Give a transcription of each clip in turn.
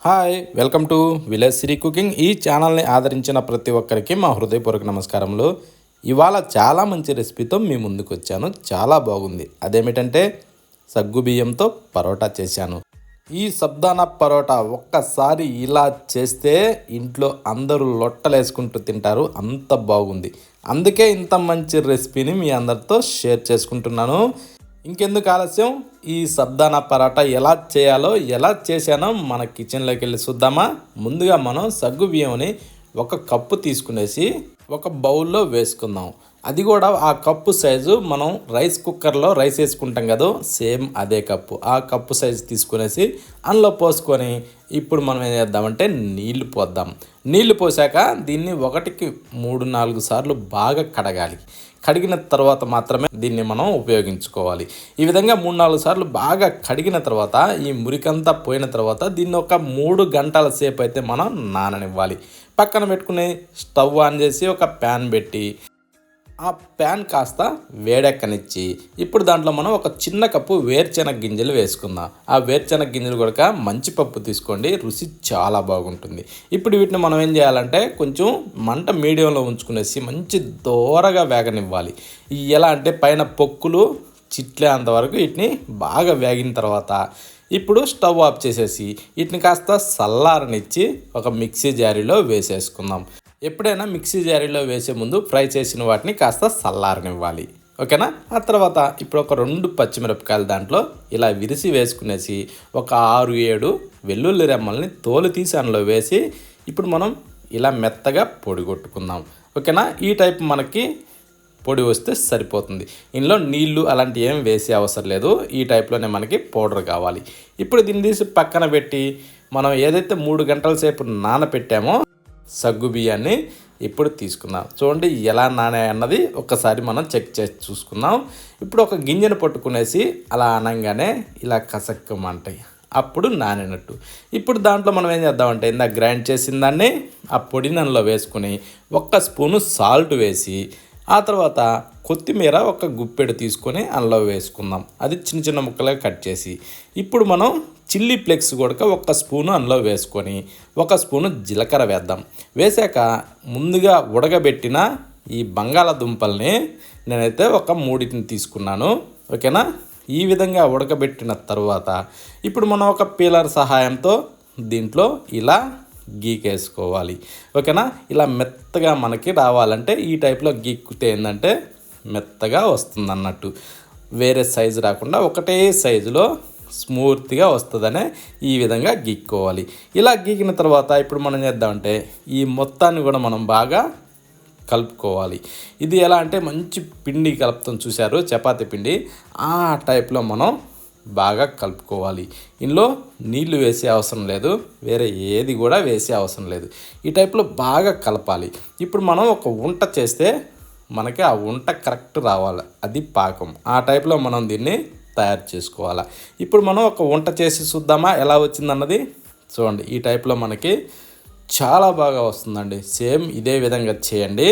Hi welcome to village Siri cooking. ఈ ఛానల్ని ఆదరించిన ప్రతి ఒక్కరికి మా హృదయపూర్వక నమస్కారములు. ఇవాళ చాలా మంచి రెసిపీతో మీ ముందుకు వచ్చాను. చాలా బాగుంది. అదేమిటంటే సగ్గుబియ్యంతో పరోటా చేశాను. ఈ సబ్దానా పరోటా ఒక్కసారి ఇలా చేస్తే ఇంట్లో అందరూ లొట్టలేసుకుంటూ తింటారు. అంత బాగుంది. అందుకే ఇంత మంచి రెసిపీని మీ అందరితో షేర్ చేసుకుంటున్నాను. ఇంకెందుకు ఆలస్యం, ఈ సబ్దానా పరాటా ఎలా చేయాలో ఎలా చేశానో మన కిచెన్లోకి వెళ్ళి చూద్దామా. ముందుగా మనం సగ్గు బియ్యంని ఒక కప్పు తీసుకునేసి ఒక బౌల్లో వేసుకుందాం. అది కూడా ఆ కప్పు సైజు మనం రైస్ కుక్కర్లో రైస్ వేసుకుంటాం కదా, సేమ్ అదే కప్పు. ఆ కప్పు సైజు తీసుకునేసి అందులో పోసుకొని ఇప్పుడు మనం ఏం చేద్దామంటే నీళ్లు పోద్దాం. నీళ్లు పోసాక దీన్ని 1కి 3-4 సార్లు బాగా కడగాలి. కడిగిన తర్వాత మాత్రమే దీన్ని మనం ఉపయోగించుకోవాలి. ఈ విధంగా 3-4 సార్లు బాగా కడిగిన తర్వాత ఈ మురికంతా పోయిన తర్వాత దీన్ని ఒక 3 గంటల సేపు అయితే మనం నాననివ్వాలి. పక్కన పెట్టుకుని స్టవ్ ఆన్ చేసి ఒక ప్యాన్ పెట్టి ఆ ప్యాన్ కాస్త వేడెక్కనిచ్చి ఇప్పుడు దాంట్లో మనం ఒక చిన్న కప్పు వేరుశెనగ గింజలు వేసుకుందాం. ఆ వేరుశెనగ గింజలు కూడా మంచి పప్పు తీసుకోండి, రుచి చాలా బాగుంటుంది. ఇప్పుడు వీటిని మనం ఏం చేయాలంటే కొంచెం మంట మీడియంలో ఉంచుకునేసి మంచి దోరగా వేగనివ్వాలి. ఎలా అంటే పైన పొక్కులు చిట్లే అంతవరకు వీటిని బాగా వేగిన తర్వాత ఇప్పుడు స్టవ్ ఆఫ్ చేసేసి వీటిని కాస్త చల్లారనిచ్చి ఒక మిక్సీ జారీలో వేసేసుకుందాం. ఎప్పుడైనా మిక్సీ జారీలో వేసే ముందు ఫ్రై చేసిన వాటిని కాస్త చల్లారనివ్వాలి. ఓకేనా. ఆ తర్వాత ఇప్పుడు ఒక 2 పచ్చిమిరపకాయలు దాంట్లో ఇలా విరిసి వేసుకునేసి ఒక 6-7 వెల్లుల్లి రెమ్మల్ని తోలు తీసి అందులో వేసి ఇప్పుడు మనం ఇలా మెత్తగా పొడి కొట్టుకుందాం. ఓకేనా. ఈ టైప్ మనకి పొడి వస్తే సరిపోతుంది. ఇందులో నీళ్లు అలాంటివి ఏం వేసే అవసరం లేదు. ఈ టైప్లోనే మనకి పౌడర్ కావాలి. ఇప్పుడు దీన్ని తీసి పక్కన పెట్టి మనం ఏదైతే 3 గంటల సేపు నానపెట్టామో సగ్గు బియ్యాన్ని ఇప్పుడు తీసుకుందాం. చూడండి ఎలా నానాయి అన్నది ఒక్కసారి మనం చెక్ చేసి చూసుకుందాం. ఇప్పుడు ఒక గింజను పట్టుకునేసి అలా అనగానే ఇలా కసక్కమంటాయి, అప్పుడు నానినట్టు. ఇప్పుడు దాంట్లో మనం ఏం చేద్దామంటే ఇందాక గ్రైండ్ చేసిన దాన్ని ఆ పొడిని అందులో వేసుకుని 1 స్పూను సాల్ట్ వేసి ఆ తర్వాత కొత్తిమీర ఒక గుప్పెడు తీసుకొని అందులో వేసుకుందాం. అది చిన్న చిన్న ముక్కలుగా కట్ చేసి ఇప్పుడు మనం చిల్లీ ఫ్లేక్స్ కూడా 1 స్పూను అందులో వేసుకొని 1 స్పూను జీలకర్ర వేద్దాం. వేసాక ముందుగా ఉడకబెట్టిన ఈ బంగాళాదుంపల్ని నేనైతే ఒక 3 తీసుకున్నాను. ఓకేనా. ఈ విధంగా ఉడకబెట్టిన తర్వాత ఇప్పుడు మనం ఒక పీలర్ సహాయంతో దీంట్లో ఇలా గీకేసుకోవాలి. ఓకేనా. ఇలా మెత్తగా మనకి రావాలంటే ఈ టైప్లో గీక్కితే ఏంటంటే మెత్తగా వస్తుంది అన్నట్టు, వేరే సైజు రాకుండా ఒకటే సైజులో స్మూత్గా వస్తుందనే ఈ విధంగా గీక్కోవాలి. ఇలా గీకిన తర్వాత ఇప్పుడు మనం చేద్దామంటే ఈ మొత్తాన్ని కూడా మనం బాగా కలుపుకోవాలి. ఇది ఎలా అంటే మంచి పిండి కలుపుతాం చూశారు, చపాతీ పిండి, ఆ టైప్లో మనం బాగా కలుపుకోవాలి. ఇందులో నీళ్లు వేసే అవసరం లేదు, వేరే ఏది కూడా వేసే అవసరం లేదు. ఈ టైప్లో బాగా కలపాలి. ఇప్పుడు మనం ఒక వంట చేస్తే మనకి ఆ వంట కరెక్ట్ రావాలి, అది పాకం. ఆ టైప్లో మనం దీన్ని తయారు చేసుకోవాలి. ఇప్పుడు మనం ఒక వంట చేసి చూద్దామా ఎలా వచ్చిందన్నది. చూడండి ఈ టైప్లో మనకి చాలా బాగా వస్తుందండి. సేమ్ ఇదే విధంగా చేయండి.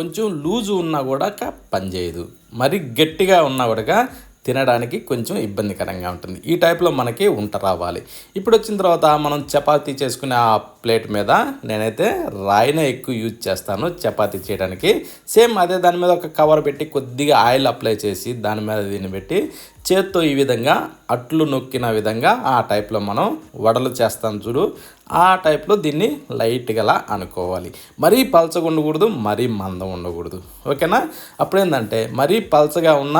కొంచెం లూజు ఉన్నా కూడా పనిచేయదు, మరి గట్టిగా ఉన్నా కూడా తినడానికి కొంచెం ఇబ్బందికరంగా ఉంటుంది. ఈ టైప్లో మనకి వంట రావాలి. ఇప్పుడు వచ్చిన తర్వాత మనం చపాతీ చేసుకునే ఆ ప్లేట్ మీద నేనైతే రాయినే ఎక్కువ యూజ్ చేస్తాను చపాతీ చేయడానికి. సేమ్ అదే దాని మీద ఒక కవర్ పెట్టి కొద్దిగా ఆయిల్ అప్లై చేసి దాని మీద దీన్ని పెట్టి చేత్తో ఈ విధంగా అట్లు నొక్కిన విధంగా ఆ టైప్లో మనం వడలు చేస్తాం చూడు, ఆ టైప్లో దీన్ని లైట్గా అనుకోవాలి. మరీ పలచగా ఉండకూడదు, మరీ మందం ఉండకూడదు. ఓకేనా. అప్పుడేంటంటే మరీ పలచగా ఉన్న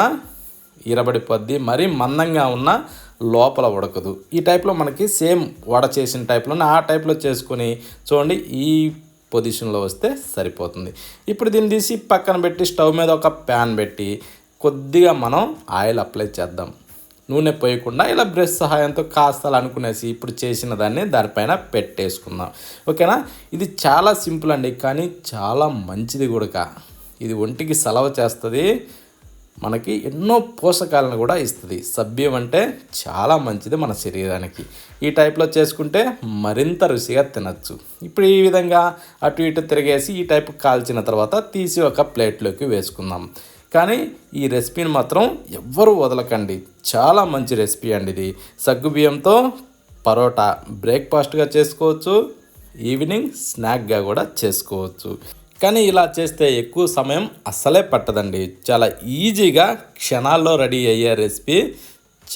ఇరబడిపోద్ది, మరీ మందంగా ఉన్న లోపల ఉడకదు. ఈ టైప్లో మనకి సేమ్ వడ చేసిన టైప్లోనే ఆ టైప్లో చేసుకొని చూడండి ఈ పొజిషన్లో వస్తే సరిపోతుంది. ఇప్పుడు దీన్ని తీసి పక్కన పెట్టి స్టవ్ మీద ఒక ప్యాన్ పెట్టి కొద్దిగా మనం ఆయిల్ అప్లై చేద్దాం. నూనె పోయకుండా ఇలా బ్రష్ సహాయంతో కాస్త అనుకునేసి ఇప్పుడు చేసిన దాన్ని దానిపైన పెట్టేసుకుందాం. ఓకేనా. ఇది చాలా సింపుల్ అండి, కానీ చాలా మంచిది కూడా. ఇది ఒంటికి సలవ చేస్తుంది, మనకి ఎన్నో పోషకాలను కూడా ఇస్తుంది. సభ్యం అంటే చాలా మంచిది మన శరీరానికి. ఈ టైప్లో చేసుకుంటే మరింత రుచిగా తినచ్చు. ఇప్పుడు ఈ విధంగా అటు ఇటు తిరిగేసి ఈ టైప్ కాల్చిన తర్వాత తీసి ఒక ప్లేట్లోకి వేసుకుందాం. కానీ ఈ రెసిపీని మాత్రం ఎవ్వరూ వదలకండి, చాలా మంచి రెసిపీ అండి ఇది. సగ్గుబియ్యంతో పరోటా బ్రేక్ఫాస్ట్గా చేసుకోవచ్చు, ఈవినింగ్ స్నాక్గా కూడా చేసుకోవచ్చు. కానీ ఇలా చేస్తే ఎక్కువ సమయం అస్సలే పట్టదండి. చాలా ఈజీగా క్షణాల్లో రెడీ అయ్యే రెసిపీ,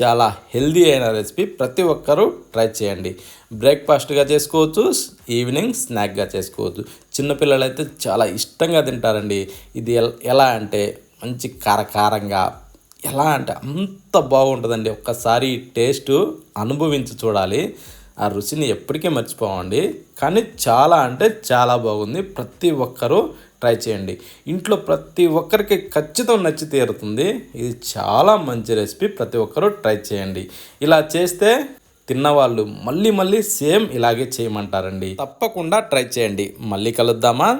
చాలా హెల్దీ అయిన రెసిపీ. ప్రతి ఒక్కరూ ట్రై చేయండి. బ్రేక్ఫాస్ట్గా చేసుకోవచ్చు, ఈవినింగ్ స్నాక్గా చేసుకోవచ్చు. చిన్నపిల్లలు అయితే చాలా ఇష్టంగా తింటారండి. ఇది ఎలా అంటే మంచి కారకారంగా, ఎలా అంటే అంత బాగుంటుందండి. ఒక్కసారి టేస్ట్ అనుభవించి చూడాలి. ఆ రుచిని ఎప్పటికీ మర్చిపోవండి. కానీ చాలా అంటే చాలా బాగుంది. ప్రతి ఒక్కరూ ట్రై చేయండి. ఇంట్లో ప్రతి ఒక్కరికి ఖచ్చితంగా నచ్చి తీరుతుంది. ఇది చాలా మంచి రెసిపీ. ప్రతి ఒక్కరూ ట్రై చేయండి. ఇలా చేస్తే తిన్నవాళ్ళు మళ్ళీ మళ్ళీ సేమ్ ఇలాగే చేయమంటారండి. తప్పకుండా ట్రై చేయండి. మళ్ళీ కలుద్దామా?